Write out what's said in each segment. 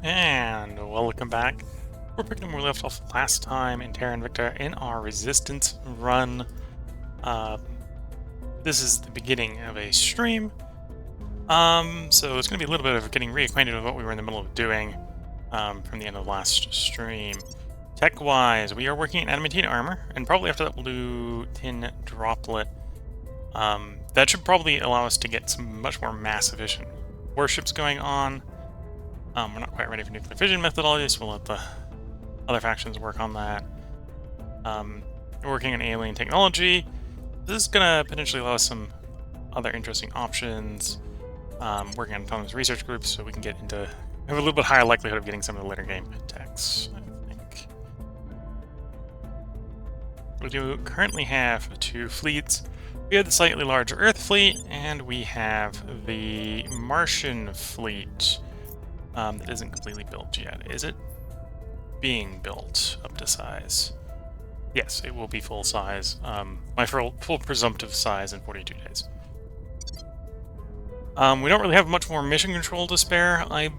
And welcome back. We're picking up where we left off last time in Terra Invicta in our resistance run. This is the beginning of a stream. So it's going to be a little bit of getting reacquainted with what we were in the middle of doing from the end of last stream. Tech-wise, we are working in adamantine armor, and probably after that we'll do tin droplet. That should probably allow us to get some much more mass-efficient warships going on. We're not quite ready for nuclear fission methodology, so we'll let the other factions work on that. We're working on alien technology. This is going to potentially allow us some other interesting options. Working on autonomous research groups, so we can get into have a little bit higher likelihood of getting some of the later game techs, I think. We do currently have 2 fleets. We have the slightly larger Earth fleet, and we have the Martian fleet. That isn't completely built yet. Is it being built up to size? Yes, it will be full size. My full presumptive size in 42 days. We don't really have much more mission control to spare. I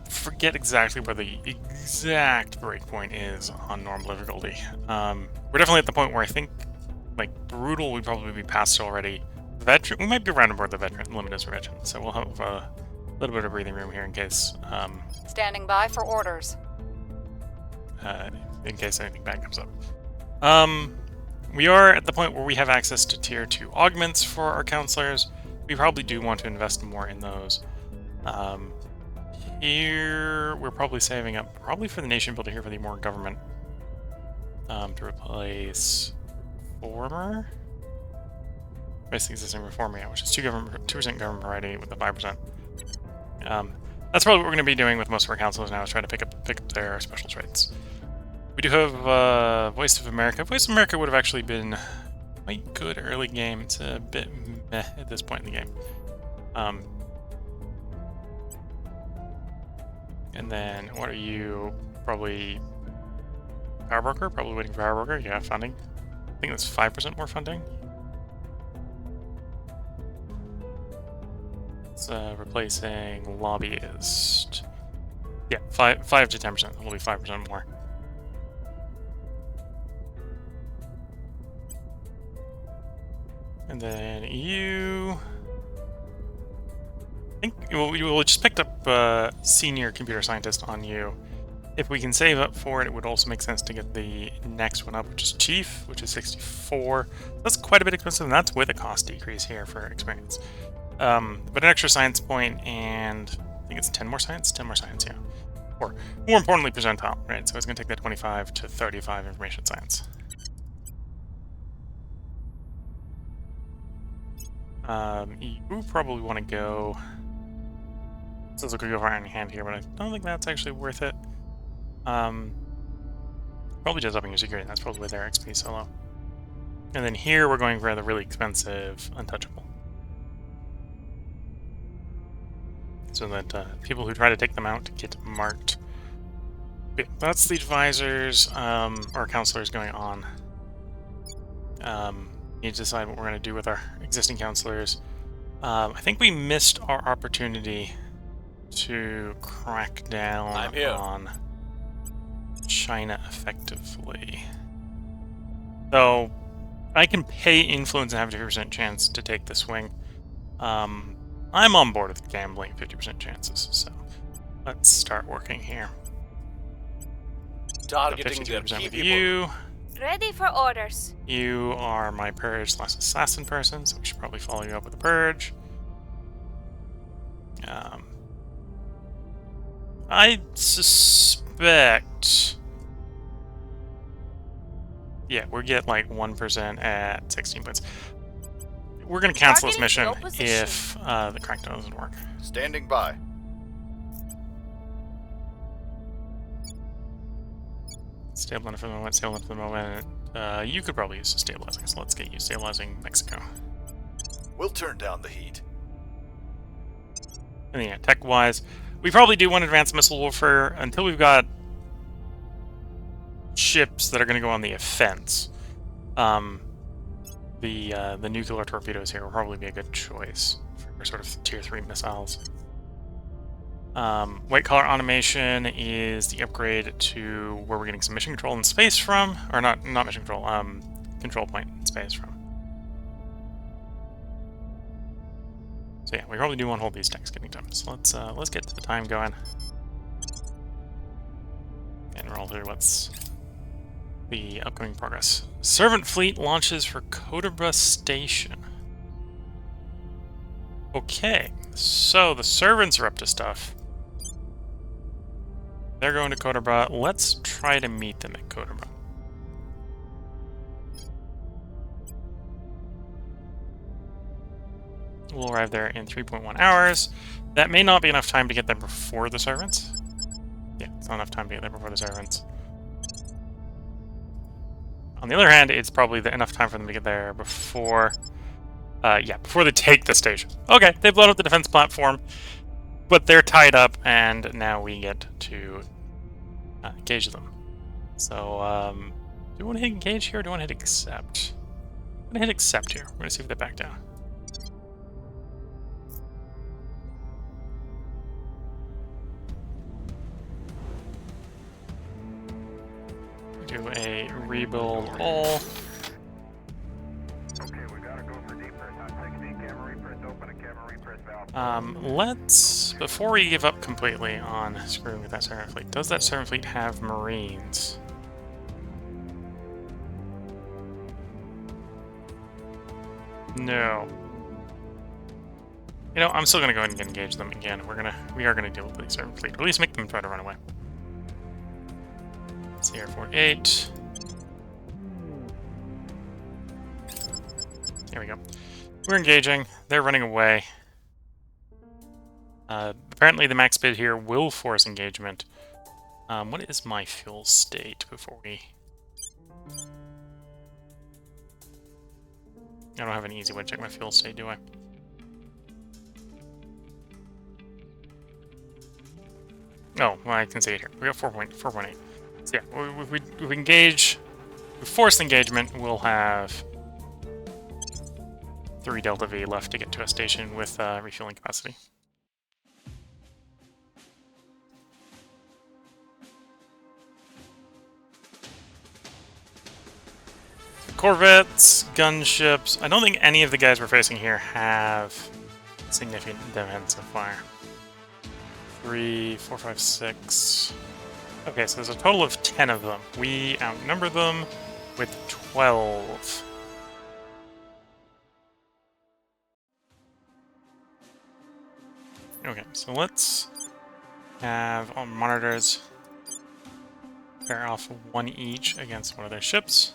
forget exactly where the exact breakpoint is on normal difficulty. We're definitely at the point where I think, like, brutal would probably be past already. Veteran, we might be around aboard the veteran limit as veteran, so we'll have a little bit of breathing room here in case. Standing by for orders. In case anything bad comes up. We are at the point where we have access to tier 2 augments for our counselors. We probably do want to invest more in those. Here, we're probably saving up, probably for the nation builder here for the more government, to replace former? Replace the existing reformer, yeah, which is 2% government variety with the 5%. That's probably what we're going to be doing with most of our counselors now, is try to pick up their special traits. We do have Voice of America. Voice of America would have actually been quite good early game. It's a bit meh at this point in the game. And then, what are you? Probably Power Broker? Probably waiting for Power Broker. Yeah, funding. I think that's 5% more funding. It's replacing Lobbyist. Yeah, 5 to 10%. It'll be 5% more. And then you... I think we'll just picked up Senior Computer Scientist on you. If we can save up for it, it would also make sense to get the next one up, which is Chief, which is 64. That's quite a bit expensive, and that's with a cost decrease here for experience. But an extra science point, and I think it's 10 more science? 10 more science, yeah. Or, more importantly, percentile, right? So it's going to take that 25 to 35 information science. You probably want to go... It says we could go for Iron Hand here, but I don't think that's actually worth it. Probably just upping your security, and that's probably why their XP is so low. And then here we're going for the really expensive Untouchable. So that people who try to take them out get marked. Okay, that's the advisors, or counselors going on. Need to decide what we're going to do with our existing counselors. I think we missed our opportunity to crack down on China effectively. Though I can pay influence and have a 50% chance to take the swing. I'm on board with gambling 50% chances, so let's start working here. Targeting so 50% with people. you. Ready for orders. You are my purge/assassin person, so we should probably follow you up with a purge. I suspect... Yeah, we get like 1% at 16 points. We're going to cancel this mission if the crackdown doesn't work. Standing by. Stabilizing for the moment, stabilizing for the moment. You could probably use to stabilizing, so let's get you stabilizing Mexico. We'll turn down the heat. And then, yeah, tech-wise, we probably do want advanced missile warfare until we've got ships that are going to go on the offense. The nuclear torpedoes here will probably be a good choice for sort of tier 3 missiles. White collar automation is the upgrade to where we're getting some mission control in space from, or not mission control, control point in space from. So yeah, we probably do want to hold these tanks getting done. So let's get the time going and roll through what's the upcoming progress. Servant fleet launches for Kodabra Station. Okay, so the servants are up to stuff. They're going to Kodabra. Let's try to meet them at Kodabra. We'll arrive there in 3.1 hours. That may not be enough time to get there before the servants. Yeah, it's not enough time to get there before the servants. On the other hand, it's probably enough time for them to get there before... before they take the station. Okay, they've blown up the defense platform, but they're tied up, and now we get to engage them. So, do we want to hit engage here, or do we want to hit accept? I'm going to hit accept here. We're going to see if they back down. Do a rebuild all. Okay, we gotta go for deep press on 16 camera repress, open a camera repress valve. Let's, before we give up completely on screwing with that servant fleet, does that servant fleet have Marines? No. You know, I'm still gonna go ahead and engage them again. We are gonna deal with the servant fleet, or at least make them try to run away. Sierra 48. Here we go. We're engaging. They're running away. Apparently the max bid here will force engagement. What is my fuel state before we... I don't have an easy way to check my fuel state, do I? Oh, well, I can see it here. We got 4.8. So yeah, if we engage, we force engagement, we'll have 3 Delta V left to get to a station with refueling capacity. Corvettes, gunships. I don't think any of the guys we're facing here have significant defensive fire. 3, 4, 5, 6. Okay, so there's a total of 10 of them. We outnumber them with 12. Okay, so let's have our monitors pair off 1 each against one of their ships.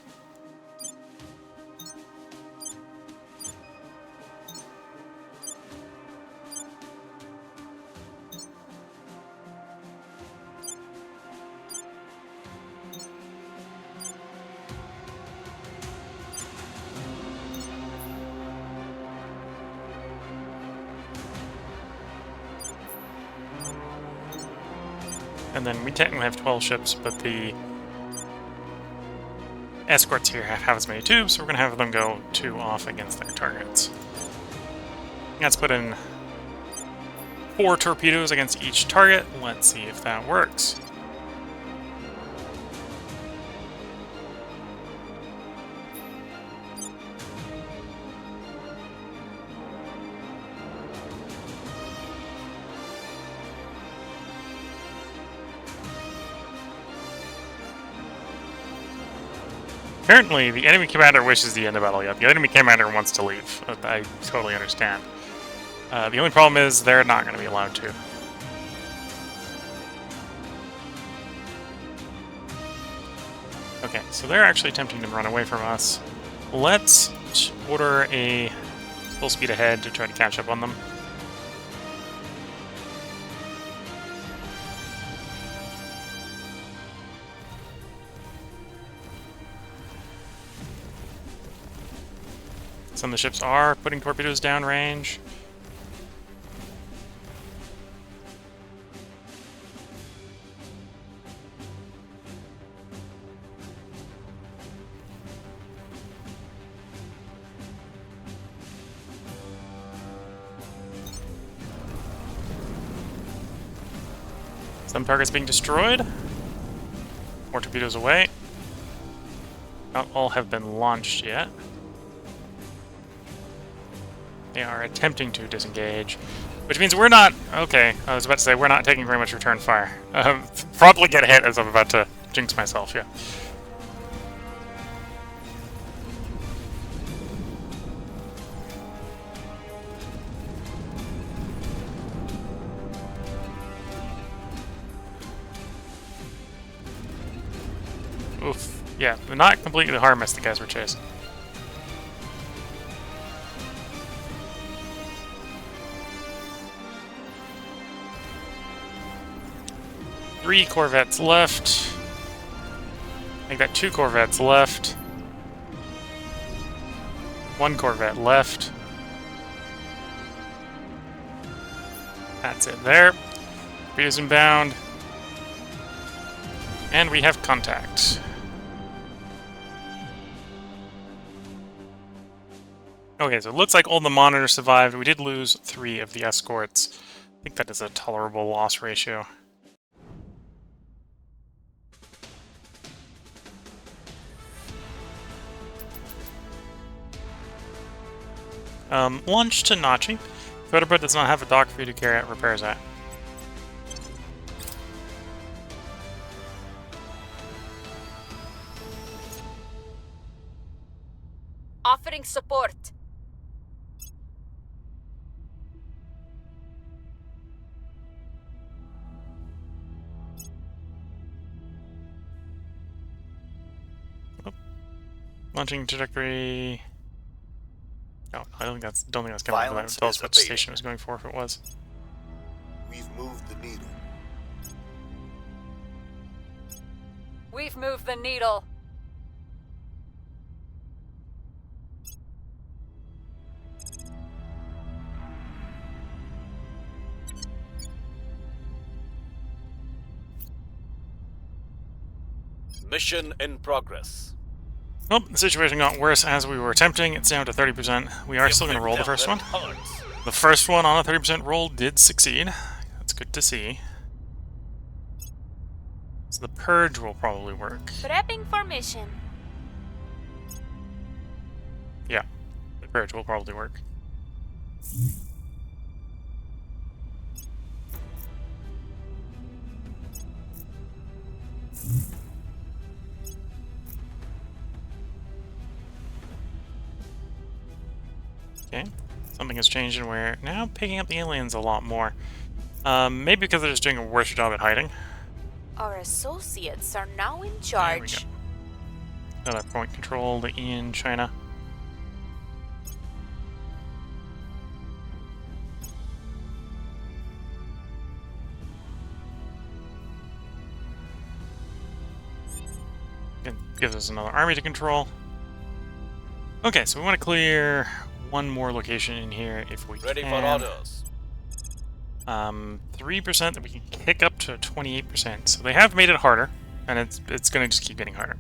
And then we technically have 12 ships, but the escorts here have as many tubes, so we're going to have them go 2 off against their targets. Let's put in 4 torpedoes against each target. Let's see if that works. Apparently, the enemy commander wishes the end of battle yet. The enemy commander wants to leave. I totally understand. The only problem is they're not going to be allowed to. Okay, so they're actually attempting to run away from us. Let's order a full speed ahead to try to catch up on them. Some of the ships are putting torpedoes downrange. Some targets being destroyed. More torpedoes away. Not all have been launched yet. They are attempting to disengage, which means we're not... Okay, I was about to say we're not taking very much return fire. Probably get hit as I'm about to jinx myself, yeah. Oof. Yeah, but not completely harmless, the guys we're chasing. Three corvettes left. Make that 2 corvettes left. 1 corvette left. That's it there. Torpedoes inbound. And we have contact. Okay, so it looks like all the monitors survived. We did lose 3 of the escorts. I think that is a tolerable loss ratio. Launch to Nachi. Photoboat does not have a dock for you to carry out repairs at. Offering support. Oh. Launching trajectory. No, I don't think that's coming up. Violence Tell us is what abating. station it was going for if it was. We've moved the needle. We've moved the needle. Mission in progress. Well, the situation got worse as we were attempting. It's down to 30%. We are still going to roll the first one. The first one on a 30% roll did succeed. That's good to see. So the purge will probably work. Prepping for mission. Yeah, the purge will probably work. Okay, something has changed and we're now picking up the aliens a lot more. Maybe because they're just doing a worse job at hiding. Our associates are now in There we charge. go. Another point controlled in China. It gives us another army to control. Okay, so we want to clear one more location in here if we Ready can. for orders. 3% that we can kick up to 28%. So they have made it harder, and it's going to just keep getting harder.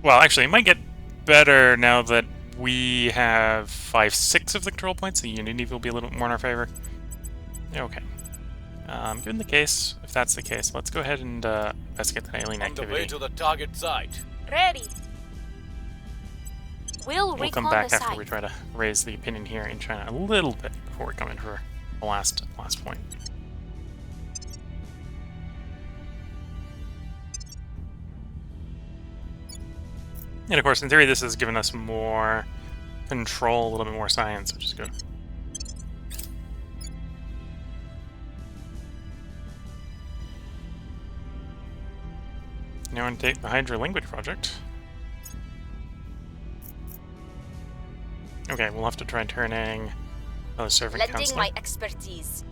Well, actually, it might get better now that we have 5/6 of the control points. The unity will be a little bit more in our favor. Okay. Given the case, if that's the case, let's go ahead and investigate that alien On the way activity. to the target site. Ready. We'll We'll come recon back the after site. we try to raise the opinion here in China a little bit before we come in for the last point. And of course, in theory, this has given us more control, a little bit more science, which is good. Now, take the Hydra Language Project. Okay, we'll have to try turning another servant Lending counselor. my expertise.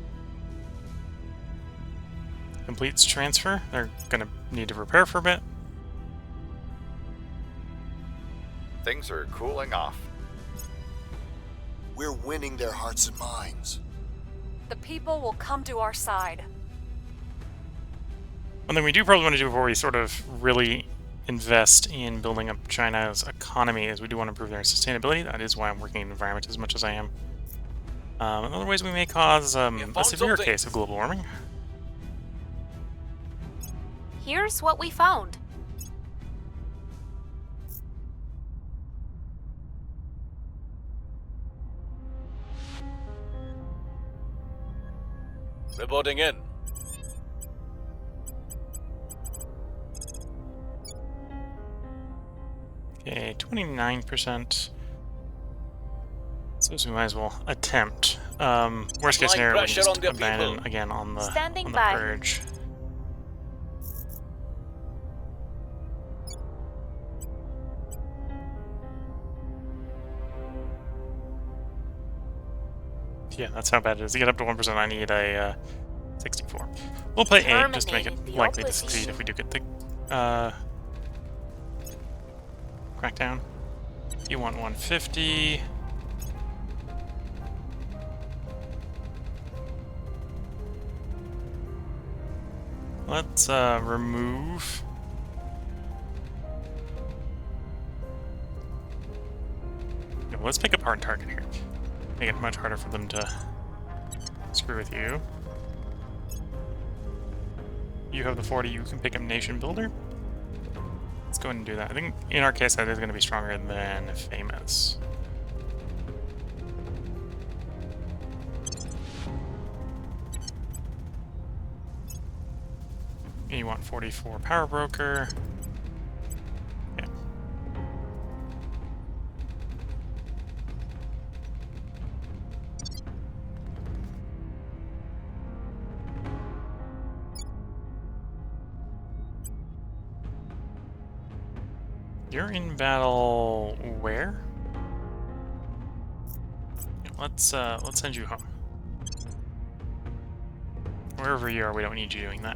Completes transfer. They're gonna need to repair for a bit. Things are cooling off. We're winning their hearts and minds. The people will come to our side. One thing we do probably want to do before we sort of really invest in building up China's economy is we do want to improve their sustainability. That is why I'm working in the environment as much as I am. In other ways, we may cause a found severe something. case of global warming. Here's what we found. Reporting in. Okay, 29%. So we might as well attempt. Worst case Applying scenario, we can pressure just on their abandon people. again on the Standing by. purge. Yeah, that's how bad it is. To get up to 1%, I need a 64. We'll play 8 just to make it Terminating the likely to succeed opposition. if we do get the crackdown. You want 150. Let's remove. Yeah, let's pick a hard target here. Make it much harder for them to screw with you. You have the 40, you can pick up Nation Builder. Let's go ahead and do that. I think in our case that is going to be stronger than Famous. You want 44 Power Broker. Okay. You're in battle where? Yeah, let's send you home. Wherever you are, we don't need you doing that.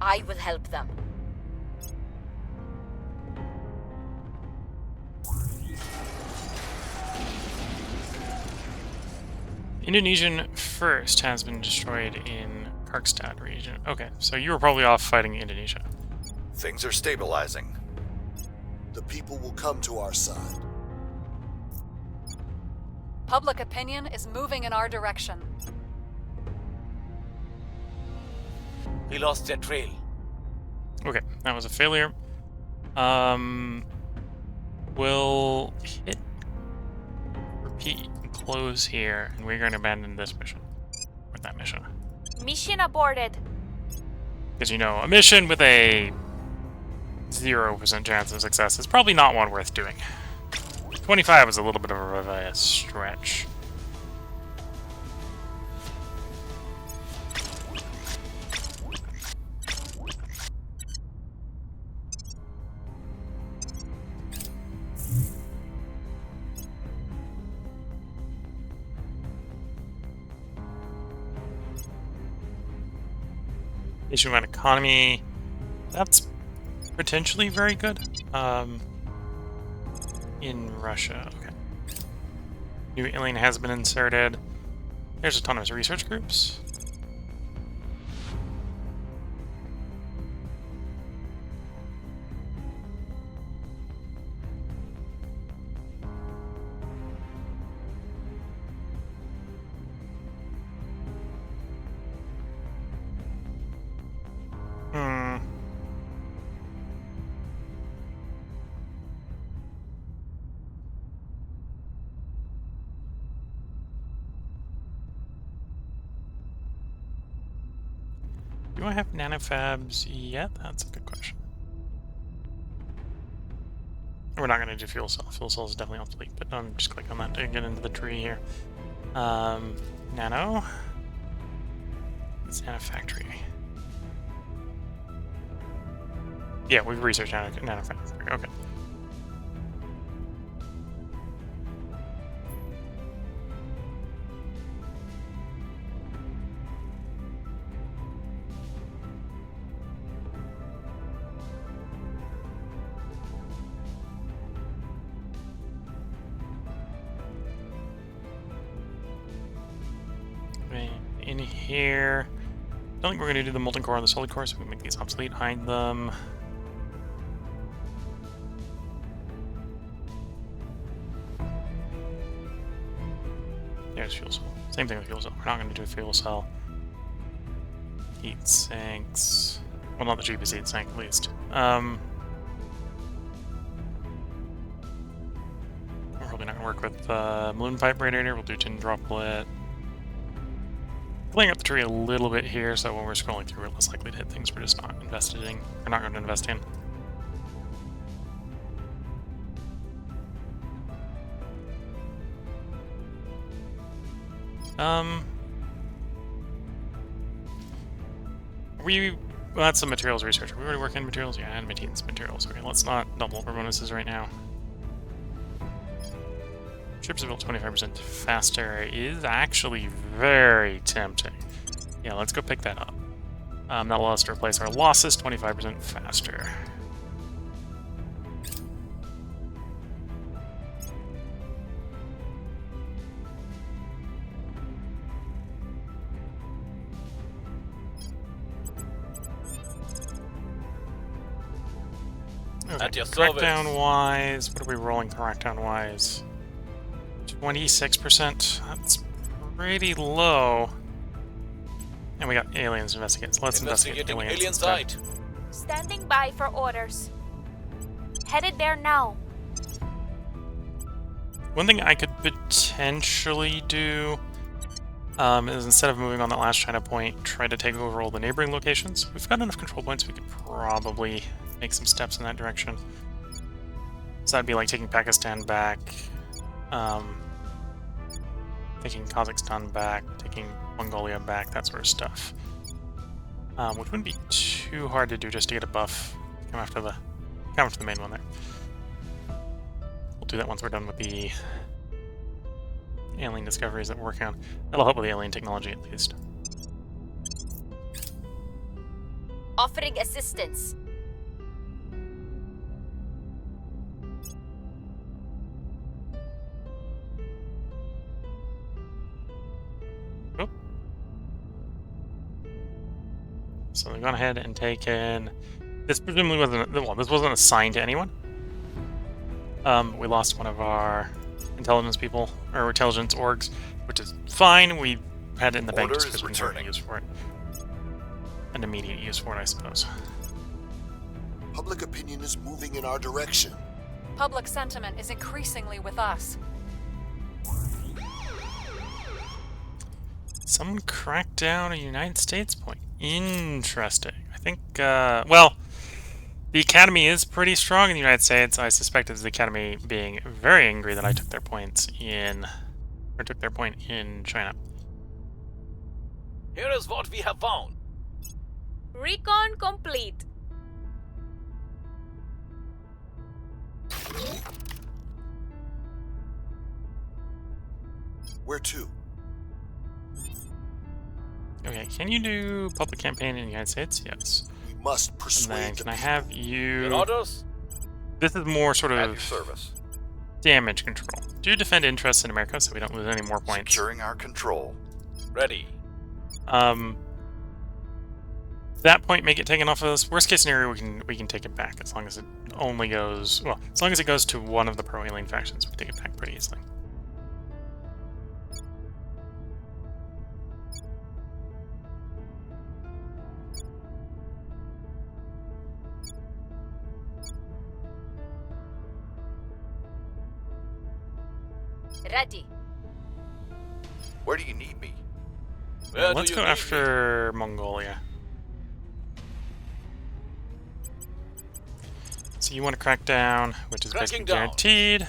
I will help them. Indonesian First has been destroyed in Karkstad region. Okay, so you were probably off fighting Indonesia. Things are stabilizing. The people will come to our side. Public opinion is moving in our direction. We lost their trail. Okay, that was a failure. We'll hit repeat and close here, and we're going to abandon this mission. Or that mission. Mission aborted. Because, you know, a mission with a 0% chance of success is probably not one worth doing. 25 is a little bit of a stretch. Nationwide economy, that's potentially very good. In Russia, okay. New alien has been inserted. There's autonomous research groups. Do I have nanofabs yet? That's a good question. We're not going to do fuel cell. Fuel cell is definitely obsolete, but just click on that to get into the tree here. Nano. It's nanofactory. Yeah, we've researched nanofactory. Okay. In here, don't think we're going to do the molten core on the solid core, so we can make these obsolete, hide them. There's fuel cell. Same thing with fuel cell. We're not going to do a fuel cell. Heat sinks. Well, not the cheapest heat sink, at least. We're probably not going to work with balloon pipe radiator. We'll do tin droplet. Pulling up the tree a little bit here, so when we're scrolling through, we're less likely to hit things we're just not invested in. We're not going to invest in. That's some materials research. Are we already working in materials? Yeah, and maintenance materials. Okay, let's not double up our bonuses right now. Ships are built 25% faster is actually very tempting. Yeah, let's go pick that up. That'll allow us to replace our losses 25% faster. Okay, At your service. crackdown wise, what are we rolling crackdown wise? 26%. That's pretty low. And we got aliens investigating. So let's investigate Investigating aliens alien instead. site. Standing by for orders. Headed there now. One thing I could potentially do is instead of moving on that last China point, try to take over all the neighboring locations. We've got enough control points, we could probably make some steps in that direction. So that'd be like taking Pakistan back, taking Kazakhstan back, taking Mongolia back, that sort of stuff. Which wouldn't be too hard to do just to get a buff. Come after the main one there. We'll do that once we're done with the alien discoveries that we're working on. That'll help with the alien technology at least. Offering assistance. Oh. So they've gone ahead and taken. This presumably wasn't. Well, this wasn't assigned to anyone. We lost one of our intelligence people, or intelligence orgs, which is fine. We had it in the bank just Order is because we didn't have any returning. use for it. An immediate use for it, I suppose. Public opinion is moving in our direction. Public sentiment is increasingly with us. Someone cracked down a United States point. Interesting. I think, well, the Academy is pretty strong in the United States. I suspect it's the Academy being very angry that I took their points in, or took their point in China. Here is what we have found. Recon complete. Where to? Okay, can you do public campaign in the United States? Yes. We must And persuade then the can I people. have Your you... orders? This is more sort At your of service. damage control. Do defend interests in America so we don't lose any more points. Securing our control. Ready. That point may get taken off of us. Worst case scenario, we can take it back as long as it only goes, well, as long as it goes to one of the pro-alien factions, we can take it back pretty easily. Ready. Where do you need me? Where Let's do you go need me? after Mongolia. So you want to crack down, which is basically Cracking down. guaranteed.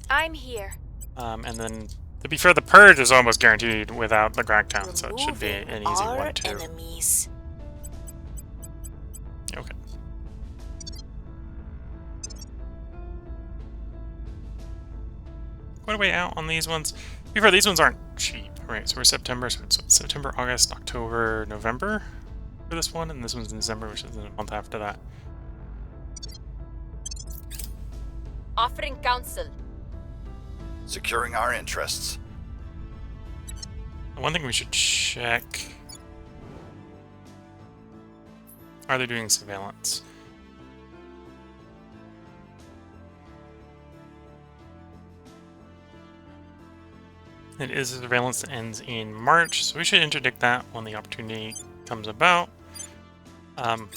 I'm here. And then, to be fair, the purge is almost guaranteed without the crackdown, so it should be an easy our 1-2. enemies. Okay. Quite a way out on these ones. To be fair, these ones aren't cheap, right? So we're September, so it's September, August, October, November for this one, and this one's in December, which is a month after that. Offering counsel. Securing our interests. One thing we should check. Are they doing surveillance? It is a surveillance that ends in March, so we should interdict that when the opportunity comes about. Though,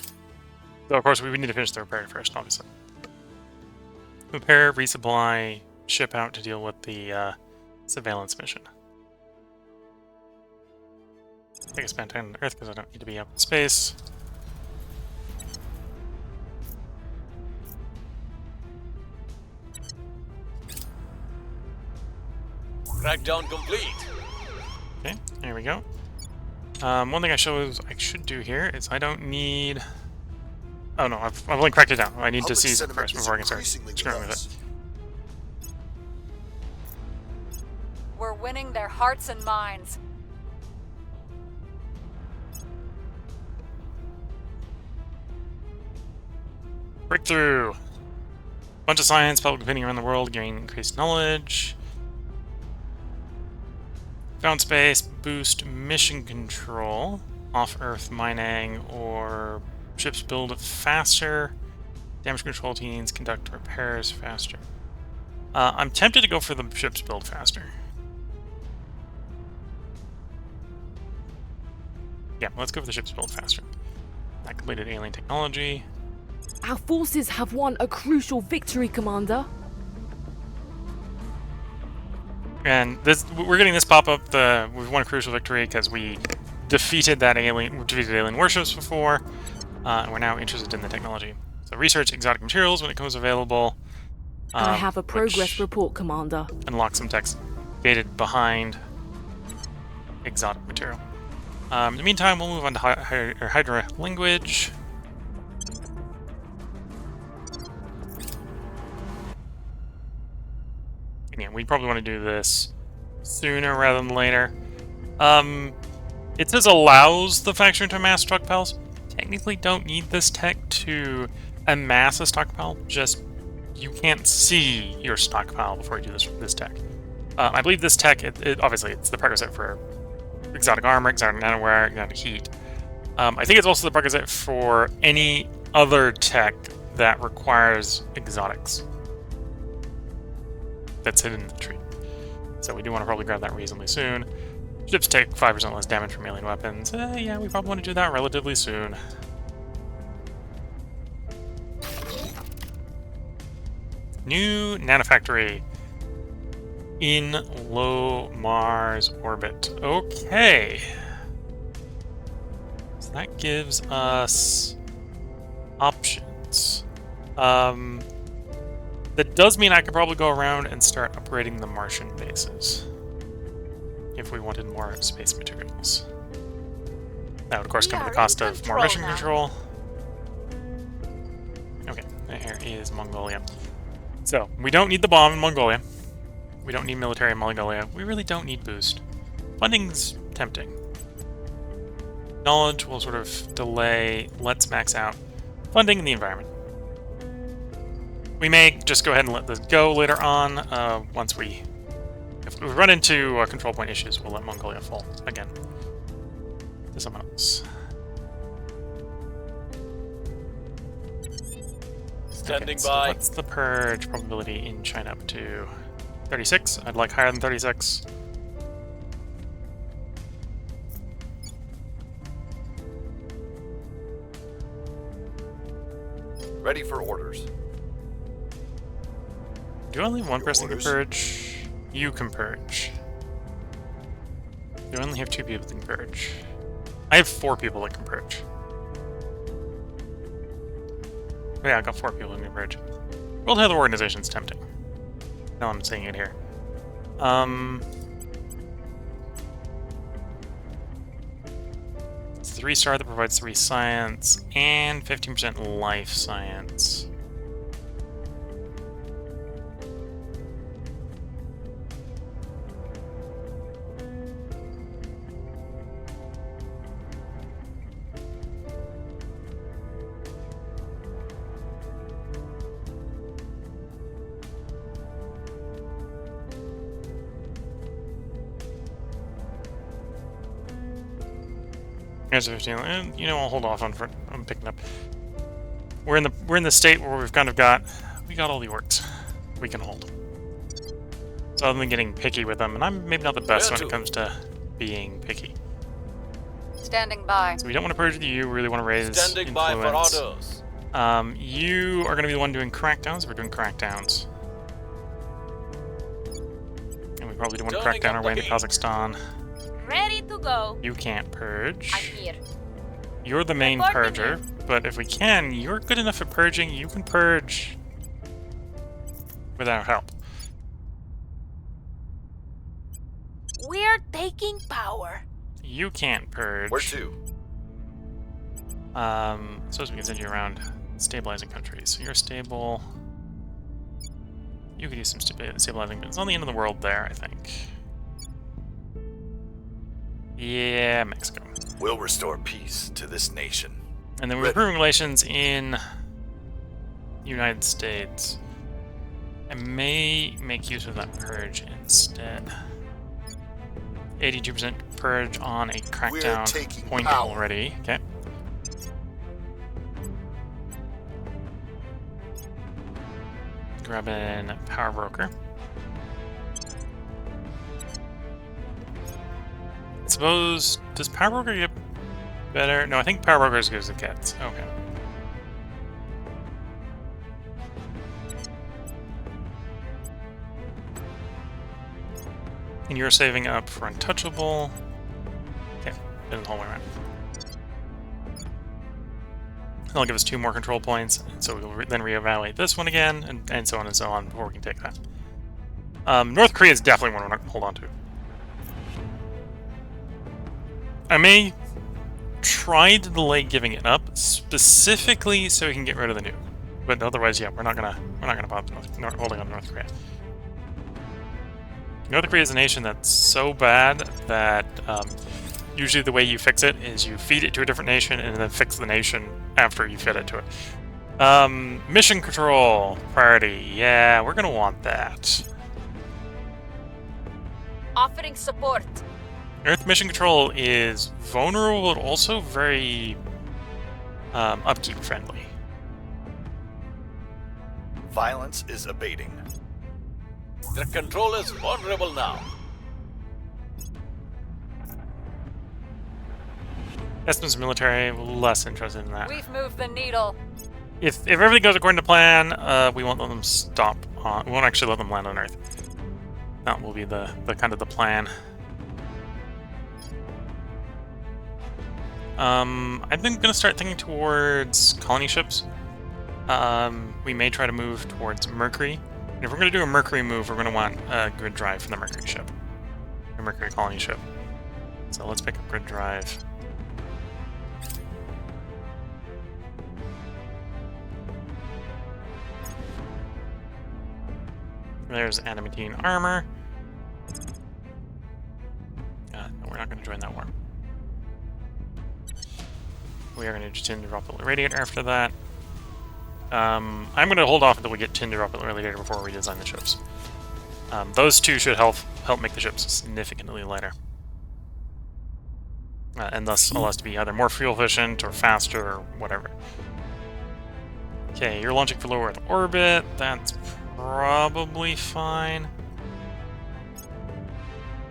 of course, we would need to finish the repair first, obviously. Repair, resupply, ship out to deal with the surveillance mission. I think I spent time on Earth because I don't need to be up in space. Crackdown complete. Okay, there we go. One thing I should do here is I don't need... Oh no, I've only cracked it down. I need to Public seize it sentiment first is before I can start increasingly with screwing with us. it. We're winning their hearts and minds. Breakthrough! Bunch of science, public opinion around the world, gain increased knowledge. Found space, boost mission control, off-Earth mining, or ships build faster. Damage control teams conduct repairs faster. I'm tempted to go for the ships build faster. Yeah, let's go for the ships build faster. That completed alien technology. Our forces have won a crucial victory, Commander. And this, we're getting this pop up. We've won a crucial victory because we defeated alien warships before, and we're now interested in the technology. So research exotic materials when it comes available. I have a progress which report, Commander. unlocks some text gated behind exotic material. In the meantime, we'll move on to Hydra language. And yeah, we probably want to do this sooner rather than later. It says allows the faction to amass stockpiles. Technically don't need this tech to amass a stockpile, just you can't see your stockpile before you do this tech. I believe this tech, obviously it's the prerequisite for exotic armor, exotic nanoware, exotic heat. I think it's also the prerequisite for any other tech that requires exotics that's hidden in the tree. So we do want to probably grab that reasonably soon. Ships take 5% less damage from alien weapons. Yeah, we probably want to do that relatively soon. New nanofactory in low Mars orbit. Okay. So that gives us options. That does mean I could probably go around and start upgrading the Martian bases if we wanted more space materials. That would, of course, We come at are the cost in of more control mission now. control. Okay, here is Mongolia. So, we don't need the bomb in Mongolia. We don't need military in Mongolia. We really don't need boost. Funding's tempting. Knowledge will sort of delay. Let's max out funding in the environment. We may just go ahead and let this go later on. If we run into control point issues, we'll let Mongolia fall again to someone else. Standing so by. what's the purge probability in China up to? 36? I'd like higher than 36. Ready for orders. Do only one Your person can orders? purge? You can purge. You only have 2 people that can purge. I have 4 people that can purge. Oh, yeah, I got 4 people who can purge. World Health Organization's tempting. Now I'm saying it here. It's a 3-star that provides 3 science and 15% life science. Here's a 15. And you know, I'll hold off on picking up. We're in the state where we got all the orcs we can hold. So other than getting picky with them, and I'm maybe not the best Where when it to? comes to being picky. Standing by. So we don't want to purge with you, we really want to raise Standing by for influence. orders. You are going to be the one doing crackdowns. We're doing crackdowns. And we probably don't want to crack Turning down up our way the into heat. Kazakhstan. Ready to go. You can't purge. I'm here. You're the main Reporting purger, but if we can, you're good enough at purging, you can purge without help. We're taking power. You can't purge. Where to? Suppose we can send you around stabilizing countries. So you're stable. You could use some stabilizing, but it's on the end of the world there, I think. Yeah, Mexico. We'll restore peace to this nation. And then we're Ready. improving relations in United States. I may make use of that purge instead. 82% purge on a crackdown taking point power. already. Okay. Grabbing Power Broker. I suppose, does Power Broker get better? No, I think Power Broker is as good as it gets. Okay. And you're saving up for Untouchable. Okay, been the whole way around. That'll give us 2 more control points, and so we'll then reevaluate this one again, and so on before we can take that. North Korea is definitely one we want to hold on to. I may try to delay giving it up specifically so we can get rid of the nuke, but otherwise, yeah, we're not gonna bother holding on to North Korea. North Korea is a nation that's so bad that usually the way you fix it is you feed it to a different nation and then fix the nation after you feed it to it. Mission control priority. Yeah, we're gonna want that. Offering support. Earth mission control is vulnerable, but also very upkeep friendly. Violence is abating. Their control is vulnerable now. Estimates military, less interested in that. We've moved the needle. If everything goes according to plan, we won't let them stop on. We won't actually let them land on Earth. That will be the kind of the plan. I think I'm gonna start thinking towards colony ships. We may try to move towards Mercury. And if we're gonna do a Mercury move, we're gonna want a grid drive for the Mercury ship, a Mercury colony ship. So let's pick up grid drive. There's adamantine armor. No, we're not going to join that war. We are going to do Tin Droplet Radiator after that. I'm going to hold off until we get Tin Droplet Radiator before we design the ships. Those two should help make the ships significantly lighter. And thus allow us to be either more fuel efficient or faster or whatever. Okay, you're launching for low Earth orbit. That's probably fine.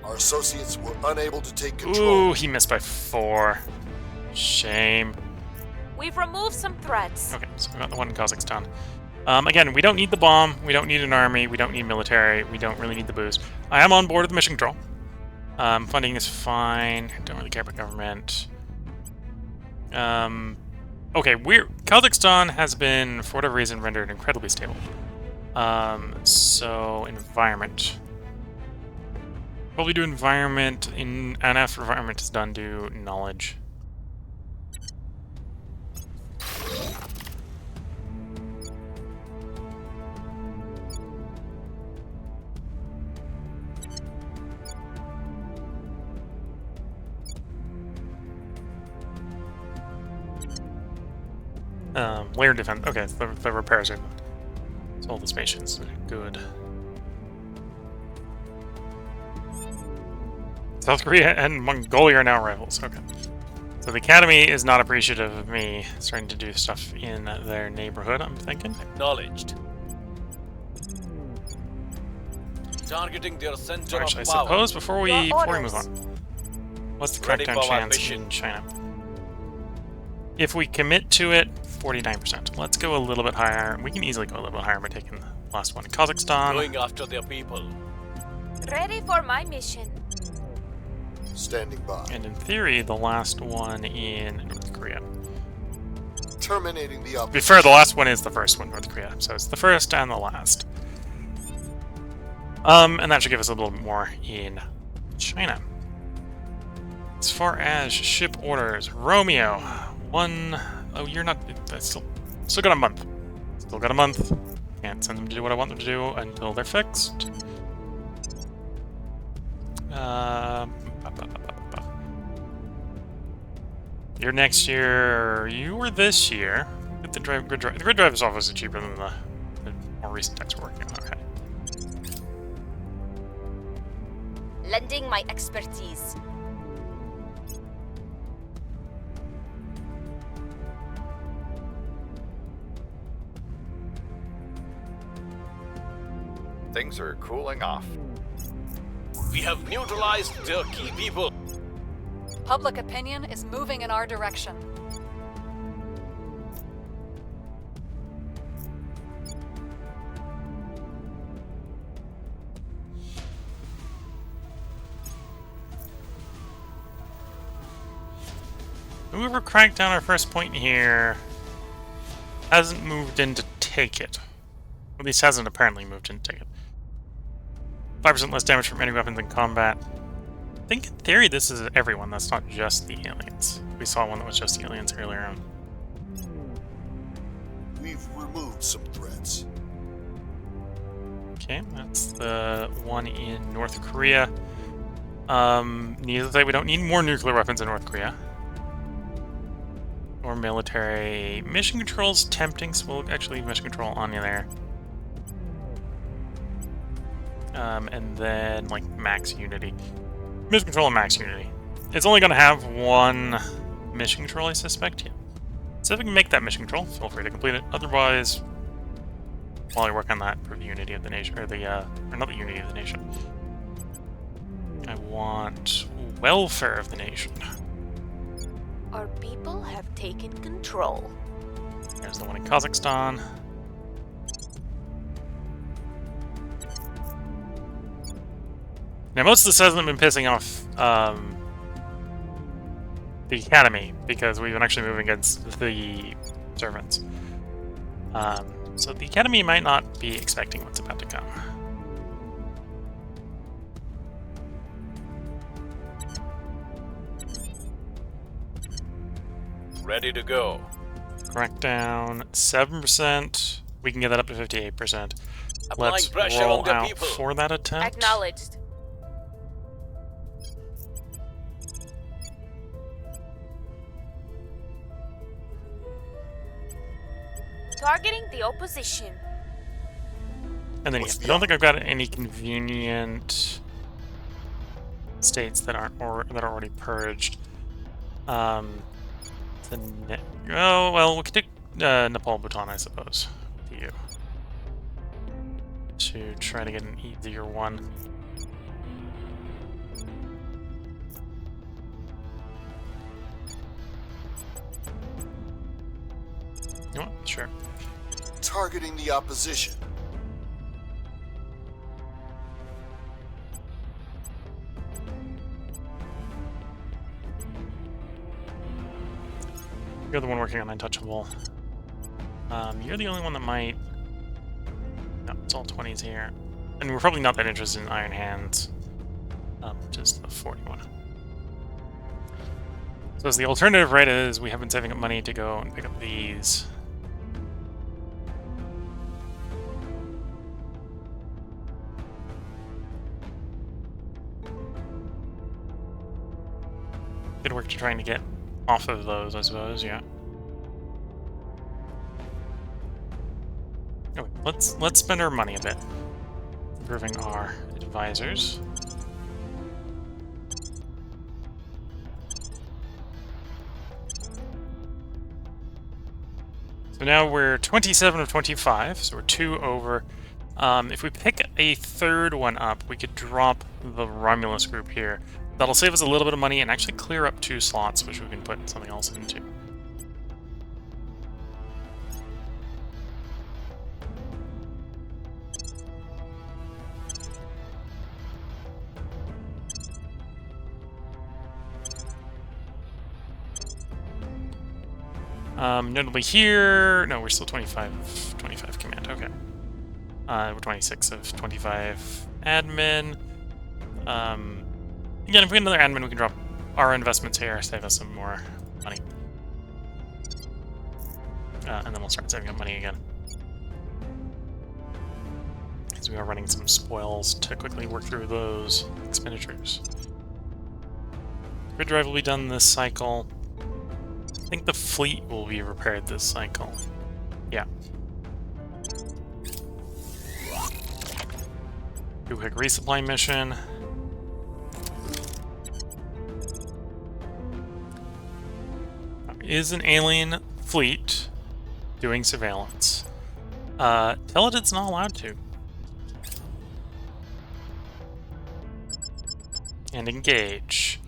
Our associates were unable to take control. Ooh, he missed by 4. Shame. We've removed some threats. Okay, so we got the one in Kazakhstan. Again, we don't need the bomb, we don't need an army, we don't need military, we don't really need the boost. I am on board with the mission control. Funding is fine. Don't really care about government. Okay, Kazakhstan has been, for whatever reason, rendered incredibly stable. So environment. Probably do environment and after environment is done, do knowledge. Layer defense. Okay, the repairs are done. So all the stations are good. South Korea and Mongolia are now rivals. Okay. So the Academy is not appreciative of me starting to do stuff in their neighborhood, I'm thinking. Acknowledged. Targeting their center Actually, I of power. suppose before we Your move orders. on, what's the Ready crackdown for our chance mission. in China? If we commit to it, 49%. Let's go a little bit higher. We can easily go a little bit higher by taking the last one. Kazakhstan. Going after their people. Ready for my mission. Standing by. And in theory, the last one in North Korea. Terminating the To be opposition. fair, the last one is the first one, North Korea. So it's the first and the last. And that should give us a little bit more in China. As far as ship orders, Romeo, one. Oh, you're not. I still got a month. Still got a month. Can't send them to do what I want them to do until they're fixed. You're next year. You were this year. Get the grid drive. The grid drive is obviously cheaper than the more recent techs we're working on. Okay. Lending my expertise. Things are cooling off. We have neutralized their key people. Public opinion is moving in our direction. Whoever cracked down our first point here hasn't moved in to take it. At least hasn't apparently moved in to take it. 5% less damage from enemy weapons in combat. I think in theory this is everyone, that's not just the aliens. We saw one that was just the aliens earlier on. We've removed some threats. Okay, that's the one in North Korea. Needless to say, we don't need more nuclear weapons in North Korea. Or military. Mission control's tempting, so we'll actually leave mission control on you there. And then, like, max unity. Mission control and max unity. It's only going to have one mission control, I suspect. Yeah. So if we can make that mission control, feel free to complete it. Otherwise, while you work on that for the unity of the nation, or not the unity of the nation. I want welfare of the nation. Our people have taken control. There's the one in Kazakhstan. Now, most of this hasn't been pissing off the Academy, because we've been actually moving against the servants. So the Academy might not be expecting what's about to come. Ready to go. Crackdown, 7%. We can get that up to 58%. Applying Let's pressure roll on their out people. for that attempt. Acknowledged. Targeting the opposition. And then What's I don't think I've got any convenient states that aren't that are already purged. Oh well, we could take Nepal, Bhutan, I suppose. To you to try to get an easier one. You know what? Sure. Targeting the opposition. You're the one working on Untouchable. You're the only one that might... No, it's all 20s here. And we're probably not that interested in Iron Hands. Just the 41. So as the alternative, right, is we have been saving up money to go and pick up these. Good work to trying to get off of those, I suppose, yeah. Okay, let's spend our money a bit. Improving our advisors. So now we're 27 of 25, so we're 2 over If we pick a third one up, we could drop the Romulus group here. That'll save us a little bit of money and actually clear up 2 slots, which we can put something else into. Notably here, no, we're still 25 command, okay. We're 26 of 25 admin. Again, if we get another admin, we can drop our investments here, save us some more money. And then we'll start saving up money again. Because we are running some spoils to quickly work through those expenditures. Grid drive will be done this cycle. I think the fleet will be repaired this cycle. Yeah. Do a quick resupply mission. Is an alien fleet doing surveillance? Tell it it's not allowed to. And engage.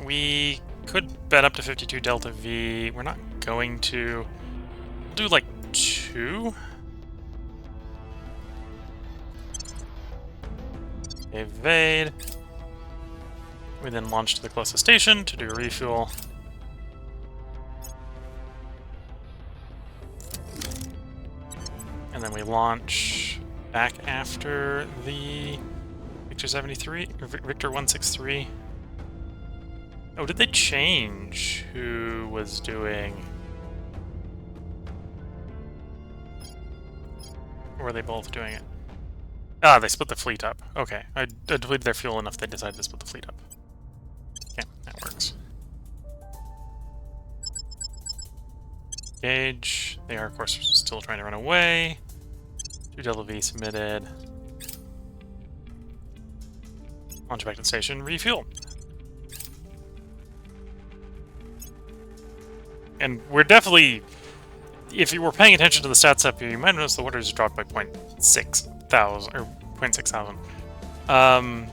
We could bet up to 52 Delta V. We're not going to. We'll do like 2. Evade. We then launch to the closest station to do a refuel. And then we launch back after the Victor 73, or Victor 163. Oh, did they change who was doing? Or were they both doing it? Ah, they split the fleet up. Okay, I depleted their fuel enough they decided to split the fleet up. Okay, that works. Engage. They are, of course, still trying to run away. 2 Delta V submitted. Launch back to the station. Refuel. And we're definitely, if you were paying attention to the stats up here, you might notice the orders dropped by 0.6,000 or 0.6,000.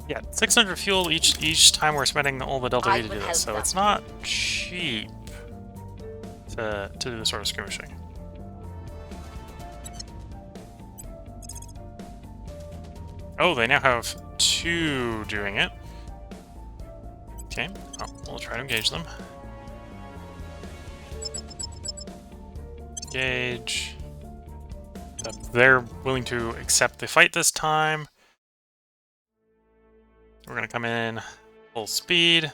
Yeah, 600 fuel each time we're spending all the Delta V to do this, so it's not cheap to do this sort of skirmishing. Oh, they now have 2 doing it. Okay, well, we'll try to engage them. Engage. They're willing to accept the fight this time. We're gonna come in full speed.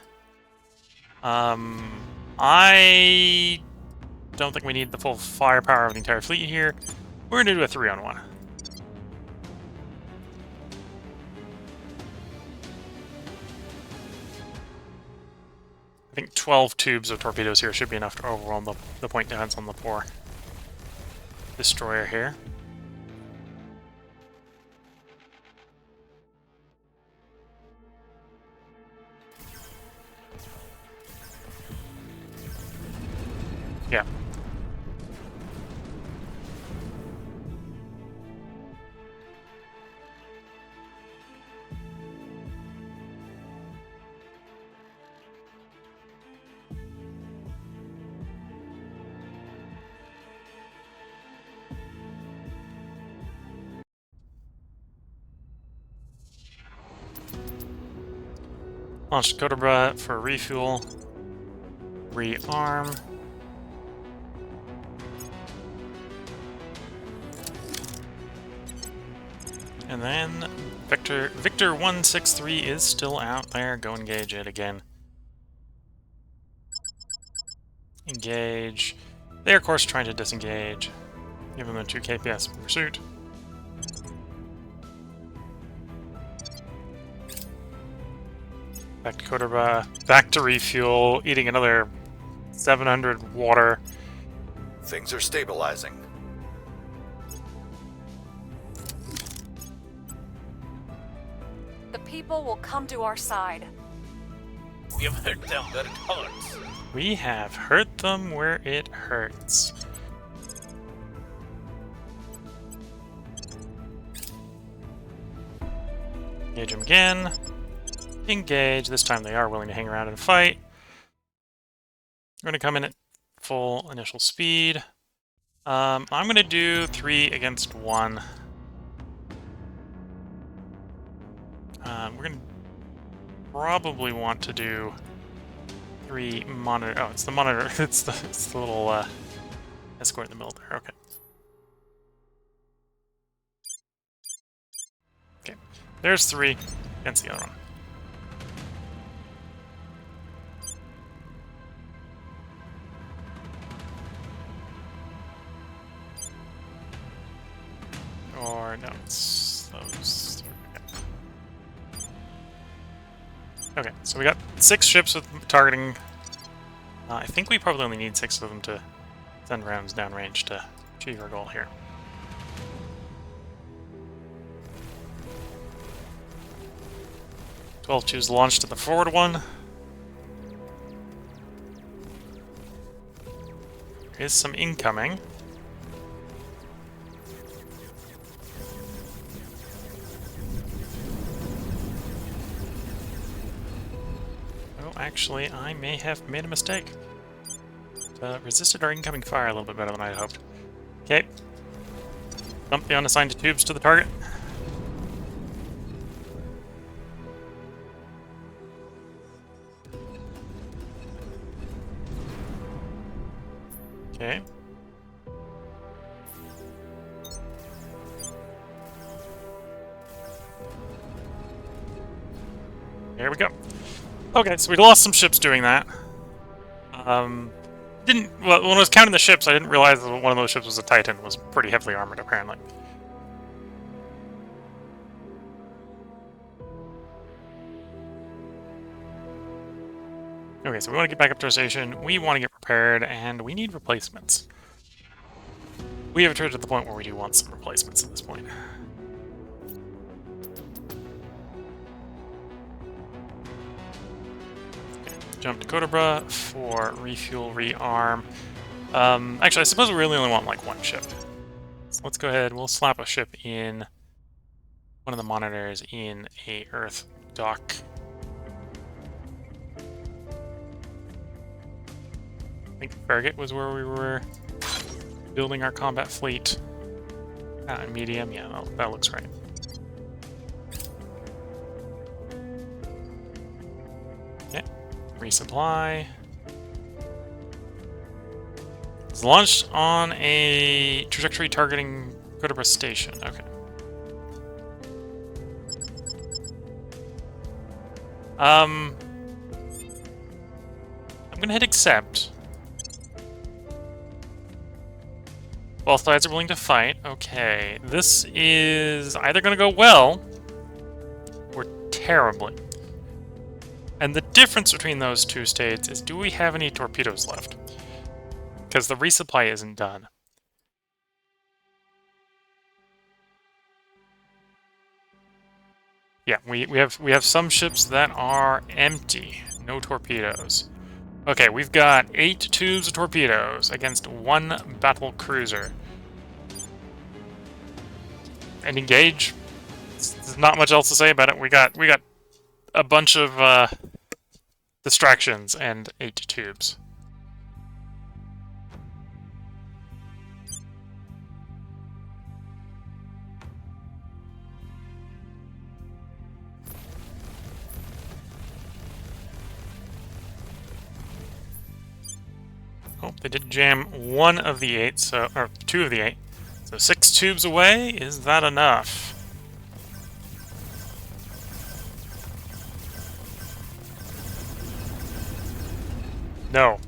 I don't think we need the full firepower of the entire fleet here. We're gonna do a 3-on-1. I think 12 tubes of torpedoes here should be enough to overwhelm the point defense on the poor destroyer here. Yeah. Launch Cobra for refuel. Rearm. And then Victor 163 is still out there. Go engage it again. Engage. They're of course trying to disengage. Give them a 2 KPS pursuit. Back to Cobra. Back to refuel. Eating another 700 water. Things are stabilizing. The people will come to our side. We have hurt them where it hurts. We have hurt them where it hurts. Engage them again. Engage. This time they are willing to hang around and fight. We're going to come in at full initial speed. I'm going to do 3 against 1. We're going to probably want to do 3 monitor. Oh, it's the monitor. it's the little escort in the middle there. Okay. Okay. There's 3 against the other one. Or no, it's those 3. Okay, so we got 6 ships with targeting. I think we probably only need 6 of them to send rounds downrange to achieve our goal here. "12-2's launched at the forward one. There is some incoming. Actually, I may have made a mistake. Resisted our incoming fire a little bit better than I had hoped. Okay. Dump the unassigned tubes to the target. Okay. There we go. Okay, so we lost some ships doing that. Well, when I was counting the ships, I didn't realize that one of those ships was a Titan. It was pretty heavily armored, apparently. Okay, so we want to get back up to our station. We want to get prepared, and we need replacements. We have returned to the point where we do want some replacements at this point. Jump to Kodabra for refuel, rearm. Actually, I suppose we really only want like 1 ship. So let's go ahead, we'll slap a ship in one of the monitors in a Earth dock. I think Farragut was where we were building our combat fleet. Medium, yeah, that looks right. Okay. Resupply. It's launched on a trajectory targeting Kodabra station. Okay. I'm gonna hit accept. Both sides are willing to fight. Okay. This is either gonna go well or terribly. And the difference between those two states is, do we have any torpedoes left? Because the resupply isn't done. Yeah, we have some ships that are empty. No torpedoes. Okay, we've got 8 tubes of torpedoes against 1 battle cruiser. And engage. There's not much else to say about it. We got a bunch of distractions and 8 tubes. Oh, they did jam 1 of the 8, so or 2 of the 8. So 6 tubes away. Is that enough? No.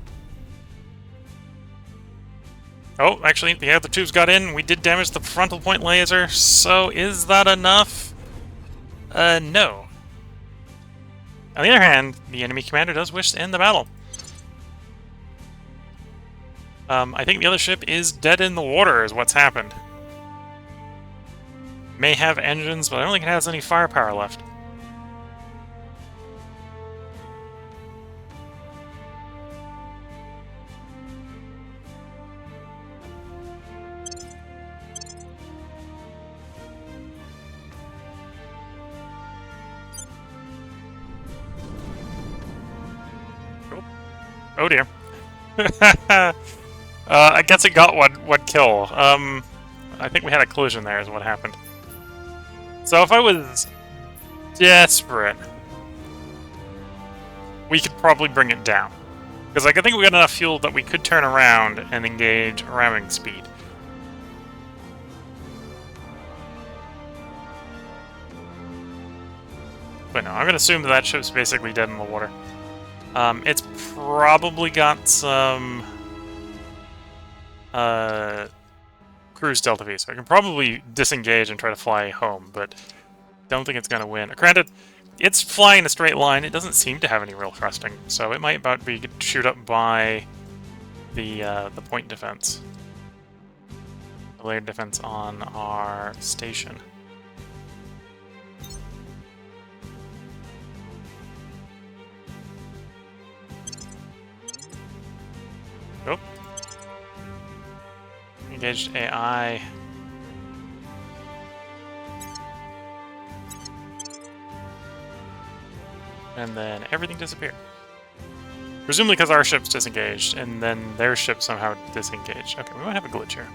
Oh, actually, the other tubes got in. We did damage the frontal point laser. So is that enough? No. On the other hand, the enemy commander does wish to end the battle. I think the other ship is dead in the water, is what's happened. May have engines, but I don't think it has any firepower left. Oh dear. I guess it got one kill. I think we had a collision there is what happened. So if I was desperate, we could probably bring it down. Because I think we got enough fuel that we could turn around and engage ramming speed. But no, I'm going to assume that ship's basically dead in the water. It's probably got some cruise Delta V, so I can probably disengage and try to fly home, but don't think it's going to win. Granted, it's flying in a straight line. It doesn't seem to have any real thrusting, so it might about be shoot up by the point defense. The layered defense on our station. Oh. Engaged AI. And then everything disappeared. Presumably because our ship's disengaged, and then their ship somehow disengaged. Okay, we might have a glitch here.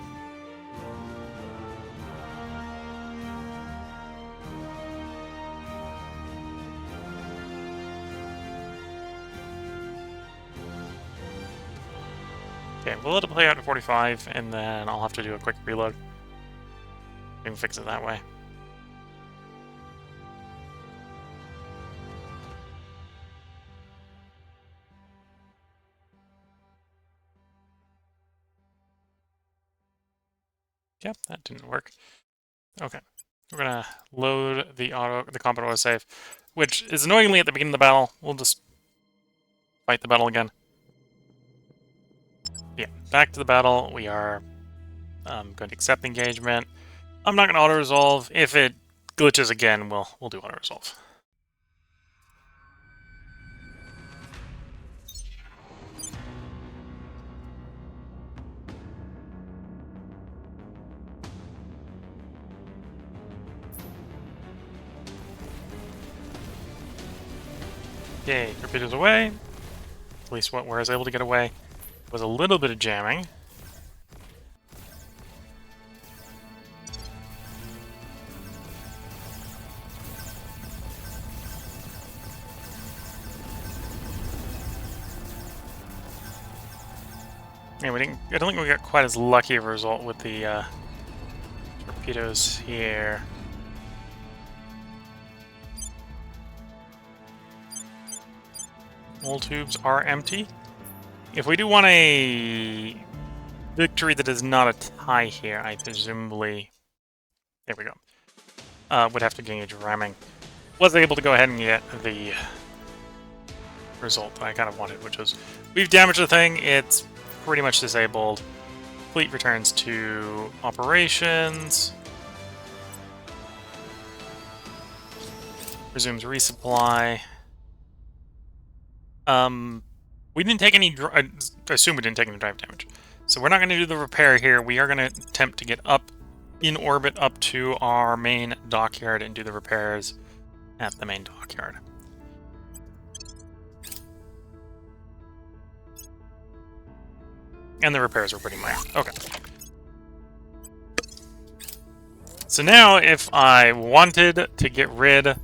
Okay, we'll let it play out at 45, and then I'll have to do a quick reload. We can fix it that way. Yep, that didn't work. Okay, we're gonna load the combat autosave, which is annoyingly at the beginning of the battle. We'll just fight the battle again. Yeah, back to the battle. We are going to accept engagement. I'm not going to auto-resolve. If it glitches again, we'll do auto-resolve. Yay, torpedoes away. At least where I was able to get away was a little bit of jamming. Yeah, I don't think we got quite as lucky of a result with the torpedoes here. All tubes are empty. If we do want a victory that is not a tie here, I presumably... There we go. Would have to engage ramming. Was able to go ahead and get the result that I kind of wanted, which was we've damaged the thing, it's pretty much disabled. Fleet returns to operations. Resumes resupply. We didn't take any... I assume we didn't take any drive damage. So we're not going to do the repair here. We are going to attempt to get up in orbit up to our main dockyard and do the repairs at the main dockyard. And the repairs were pretty minor. Okay. So now, if I wanted to get rid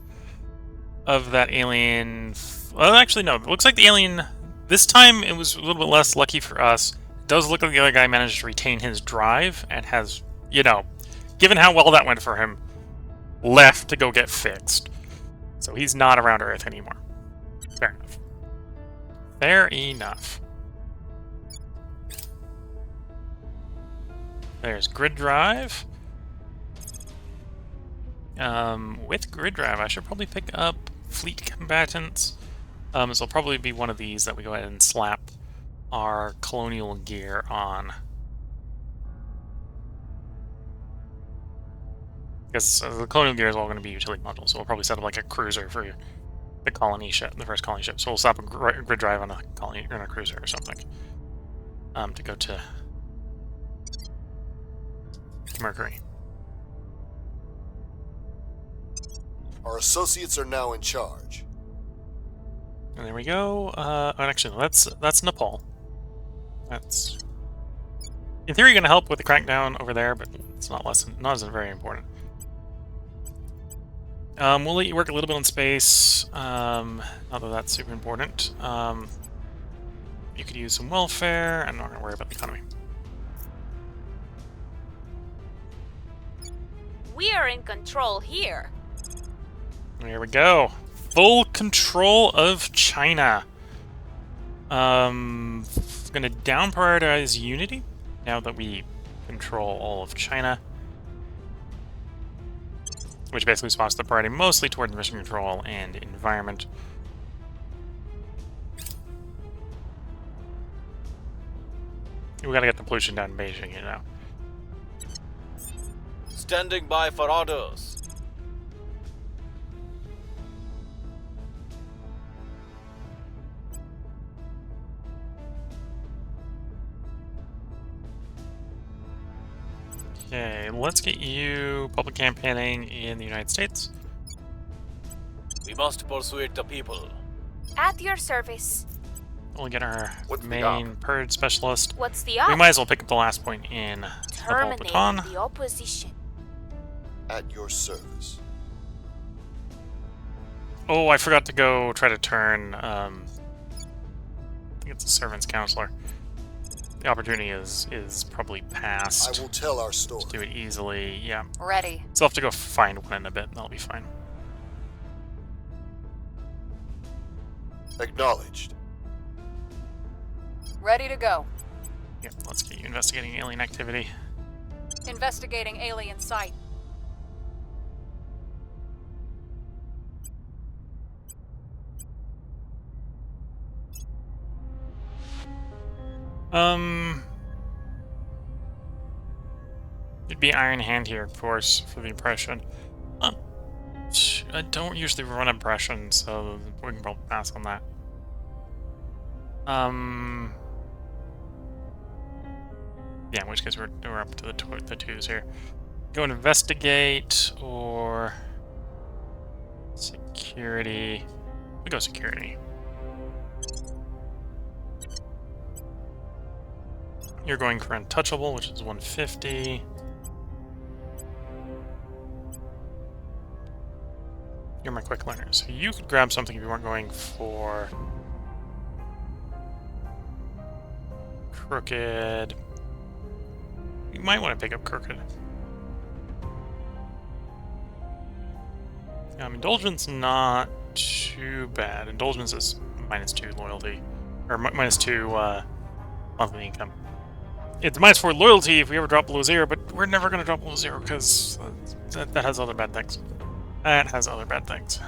of that alien... Well, actually, no. It looks like the alien... This time, it was a little bit less lucky for us. It does look like the other guy managed to retain his drive and has, you know, given how well that went for him, left to go get fixed. So he's not around Earth anymore. Fair enough. Fair enough. There's grid drive. With grid drive, I should probably pick up fleet combatants. So it'll probably be one of these that we go ahead and slap our colonial gear on. Because the colonial gear is all going to be utility modules, so we'll probably set up like a cruiser for the colony ship, the first colony ship. So we'll slap a grid drive on a colony or a cruiser or something to go to Mercury. Our associates are now in charge. And there we go. Actually, that's Nepal. That's in theory going to help with the crackdown over there, but it's not as very important. We'll let you work a little bit on space. Not that that's super important. You could use some welfare. I'm not going to worry about the economy. We are in control here. There we go. Full control of China. Going to down prioritize Unity now that we control all of China, which basically swaps the priority mostly towards mission control and environment. We gotta get the pollution down in Beijing, you know. Standing by for orders. Okay, let's get you public campaigning in the United States. We must persuade the people. At your service. We'll get our What's the main op? purge specialist. What's the We op? might as well pick up the last point in Terminating Baton. the opposition. At your service. Oh, I forgot to go try to turn, I think it's a servant's counselor. The opportunity is probably past. I will tell our story. Do it easily, yeah. Ready. So I'll have to go find one in a bit, that'll be fine. Acknowledged. Ready to go. Yeah, let's get you investigating alien activity. Investigating alien site. It'd be Iron Hand here, of course, for the impression. I don't usually run impressions, so we can probably pass on that. Yeah, in which case we're up to the twos here. Go investigate or security. We go security. You're going for untouchable, which is 150. You're my quick learner, so you could grab something if you weren't going for crooked. You might want to pick up crooked. Indulgence not too bad. Indulgence is -2 loyalty, or -2 monthly income. It's -4 loyalty if we ever drop below 0, but we're never going to drop below 0 because that has other bad things. That has other bad things.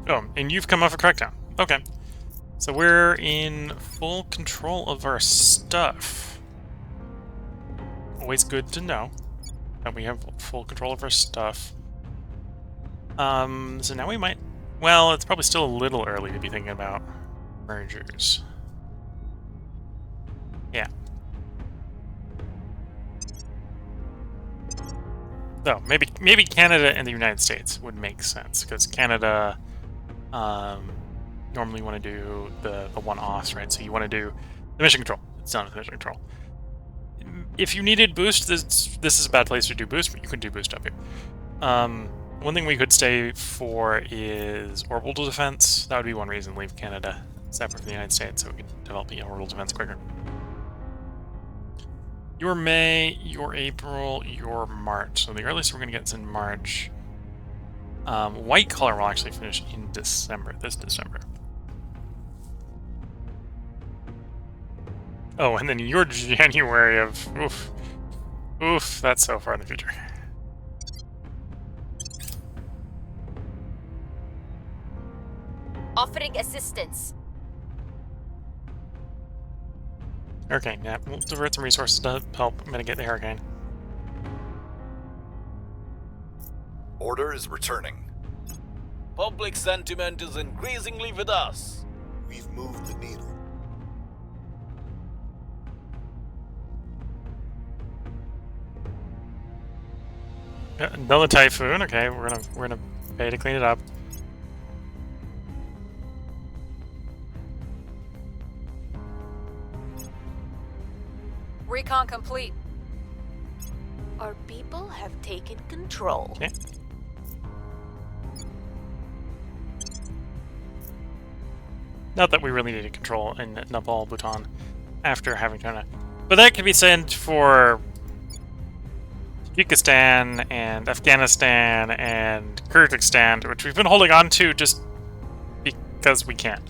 Oh, and you've come off a crackdown. Okay. So we're in full control of our stuff. Always good to know that we have full control of our stuff. So now we might... Well, it's probably still a little early to be thinking about mergers. Yeah. So maybe Canada and the United States would make sense, because Canada normally want to do the one-offs, right? So you want to do the mission control. It's done with mission control. If you needed boost, this is a bad place to do boost, but you can do boost up here. One thing we could stay for is orbital defense. That would be one reason to leave Canada separate from the United States, so we could develop the orbital defense quicker. Your May, your April, your March. So the earliest we're going to get is in March. White collar will actually finish in December, this December. Oh, and then your January of... Oof, that's so far in the future. Offering assistance. Hurricane, yeah. We'll divert some resources to help mitigate the hurricane. Order is returning. Public sentiment is increasingly with us. We've moved the needle. Another typhoon. Okay, we're gonna pay to clean it up. Recon complete. Our people have taken control. Okay. Not that we really need to control in Nepal, Bhutan, after having China. But that could be sent for Tajikistan and Afghanistan and Kyrgyzstan, which we've been holding on to just because we can.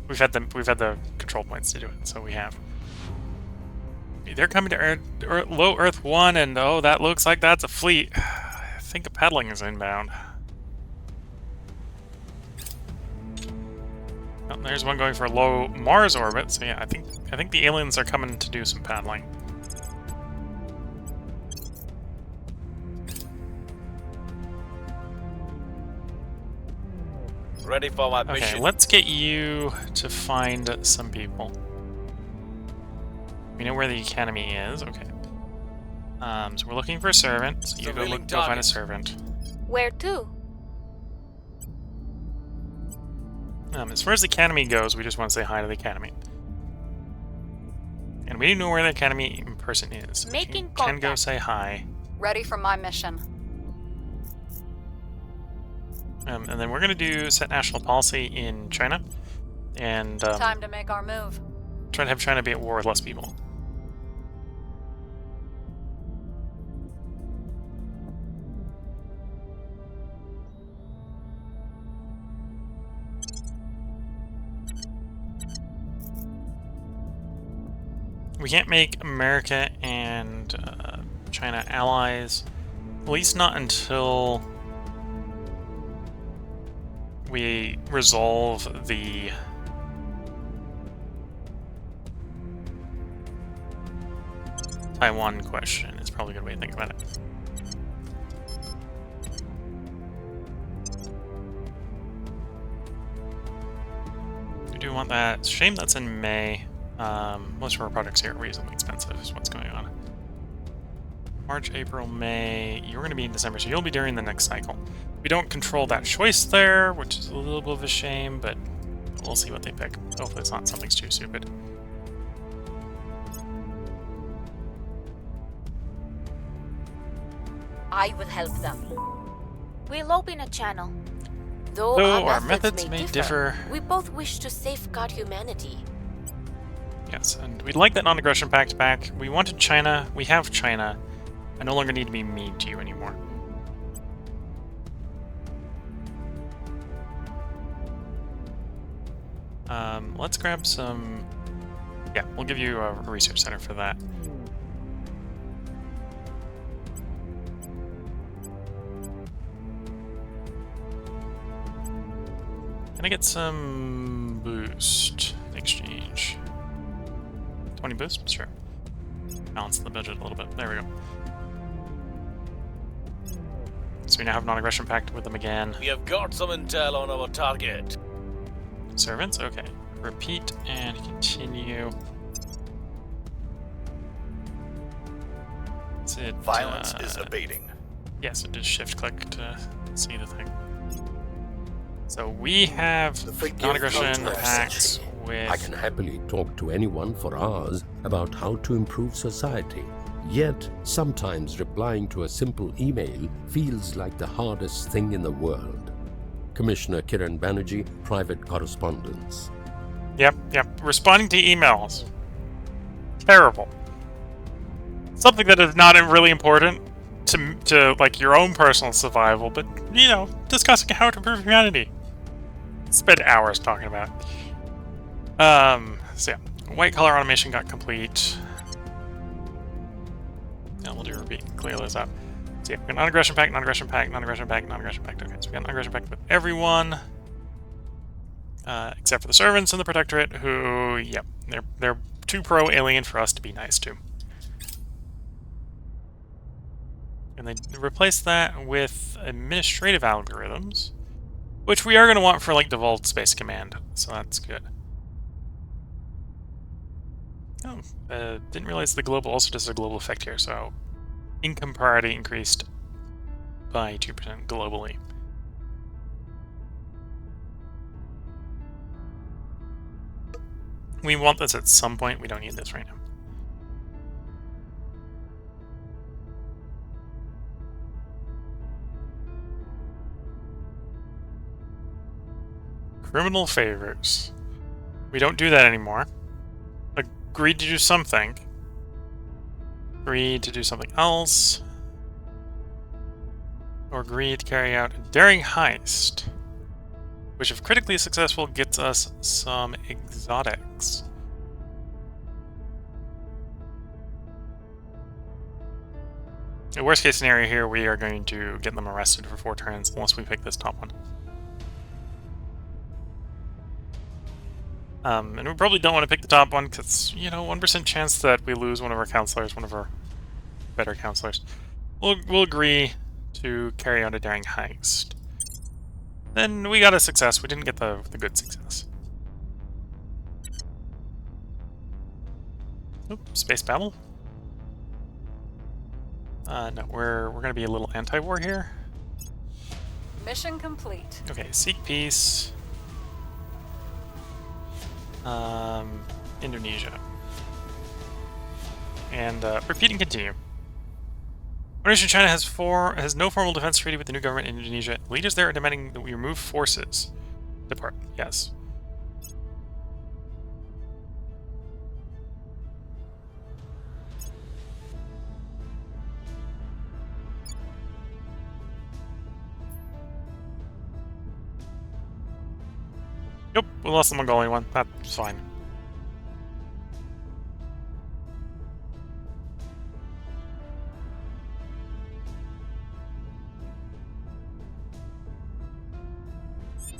We've had the control points to do it, so we have. They're coming to Low Earth 1, and oh, that looks like that's a fleet. I think a paddling is inbound. Oh, there's one going for low Mars orbit, so yeah, I think the aliens are coming to do some paddling. Ready for my Okay, mission. let's get you to find some people. We know where the academy is. Okay. So we're looking for a servant. So you go find a target. servant. Where to? As far as the academy goes, we just want to say hi to the academy. And we know where the academy in person is. Making You can go contact. say hi. Ready for my mission. And then we're going to do set national policy in China. And Time to make our move. try to have China be at war with less people. We can't make America and China allies, at least not until we resolve the Taiwan question. Is probably a good way to think about it. We do want that. It's a shame that's in May. Most of our products here are reasonably expensive, is what's going on. March, April, May. You're going to be in December, so you'll be during the next cycle. We don't control that choice there, which is a little bit of a shame, but we'll see what they pick. Hopefully it's not something too stupid. I will help them. We'll open a channel. Though Though our our methods may differ. we both wish to safeguard humanity. Yes, and we'd like that non-aggression pact back. We wanted China. We have China. I no longer need to be mean to you anymore. Let's grab some... Yeah, we'll give you a research center for that. Can I get some boost in exchange? 20 boost? Sure. Balance the budget a little bit. There we go. So we now have non-aggression pact with them again. We have got some intel on our target. Servants? Okay. Repeat and continue. Is it, Violence is abating. Yes, it did shift click to see the thing. So we have Forgive non-aggression no pacts with... I can happily talk to anyone for hours about how to improve society. Yet, sometimes replying to a simple email feels like the hardest thing in the world. Commissioner Kiran Banerjee, Private Correspondence. Yep. Responding to emails. Terrible. Something that is not really important to like your own personal survival, but you know, discussing how to improve humanity. Spend hours talking about it. So yeah, white collar automation got complete. Now we'll do repeat, clear those up. So yeah, we got non-aggression pact, non-aggression pact, non-aggression pact, non-aggression pact. Okay, so we got non-aggression pact with everyone. Except for the servants and the protectorate, who, yep, they're too pro-alien for us to be nice to. And they replace that with administrative algorithms, which we are going to want for, like, devolved space command, so that's good. Oh, didn't realize the global also does a global effect here, so income priority increased by 2% globally. We want this at some point, we don't need this right now. Criminal favors. We don't do that anymore. Agreed to do something. Agreed to do something else. Or agreed to carry out a daring heist, which if critically successful gets us some exotics. The worst case scenario here, we are going to get them arrested for 4 turns unless we pick this top one. And we probably don't want to pick the top one because, you know, 1% chance that we lose one of our counselors, one of our better counselors. We'll agree to carry out a daring heist. Then we got a success. We didn't get the good success. Oop, space battle. No, we're gonna be a little anti-war here. Mission complete. Okay, seek peace. Indonesia. And repeat and continue. Our nation, China, has no formal defense treaty with the new government in Indonesia. Leaders there are demanding that we remove forces. Depart. Yes. Nope, we lost the Mongolian one. That's fine.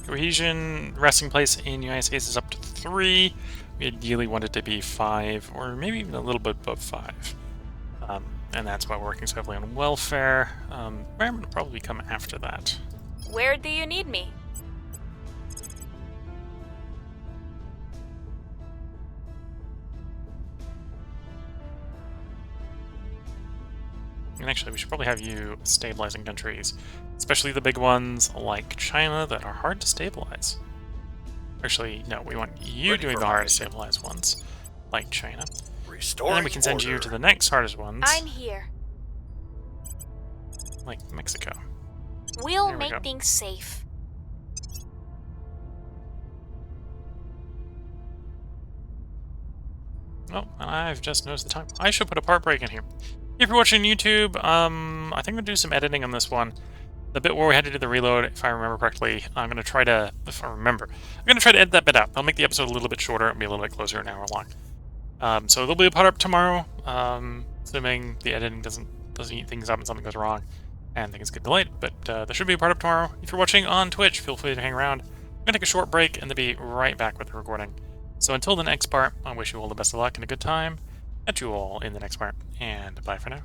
Cohesion resting place in the United States is up to 3. We ideally want it to be 5, or maybe even a little bit above 5. And that's why we're working so heavily on welfare. Environment will probably come after that. Where do you need me? And actually, we should probably have you stabilizing countries, especially the big ones like China that are hard to stabilize. Actually, no, we want you doing the hard to stabilize ones, like China. And then we can send you to the next hardest ones, I'm here. like Mexico. We'll There we make go. things safe. Oh, and I've just noticed the time. I should put a part break in here. If you're watching YouTube, I think I'm going to do some editing on this one. The bit where we had to do the reload, if I remember correctly, I'm going to try to, if I remember, I'm going to try to edit that bit out. I'll make the episode a little bit shorter and be a little bit closer, an hour long. So there'll be a part up tomorrow, assuming the editing doesn't eat things up and something goes wrong and things get delayed. But there should be a part up tomorrow. If you're watching on Twitch, feel free to hang around. I'm going to take a short break and then be right back with the recording. So until the next part, I wish you all the best of luck and a good time. Catch you all in the next part, and bye for now.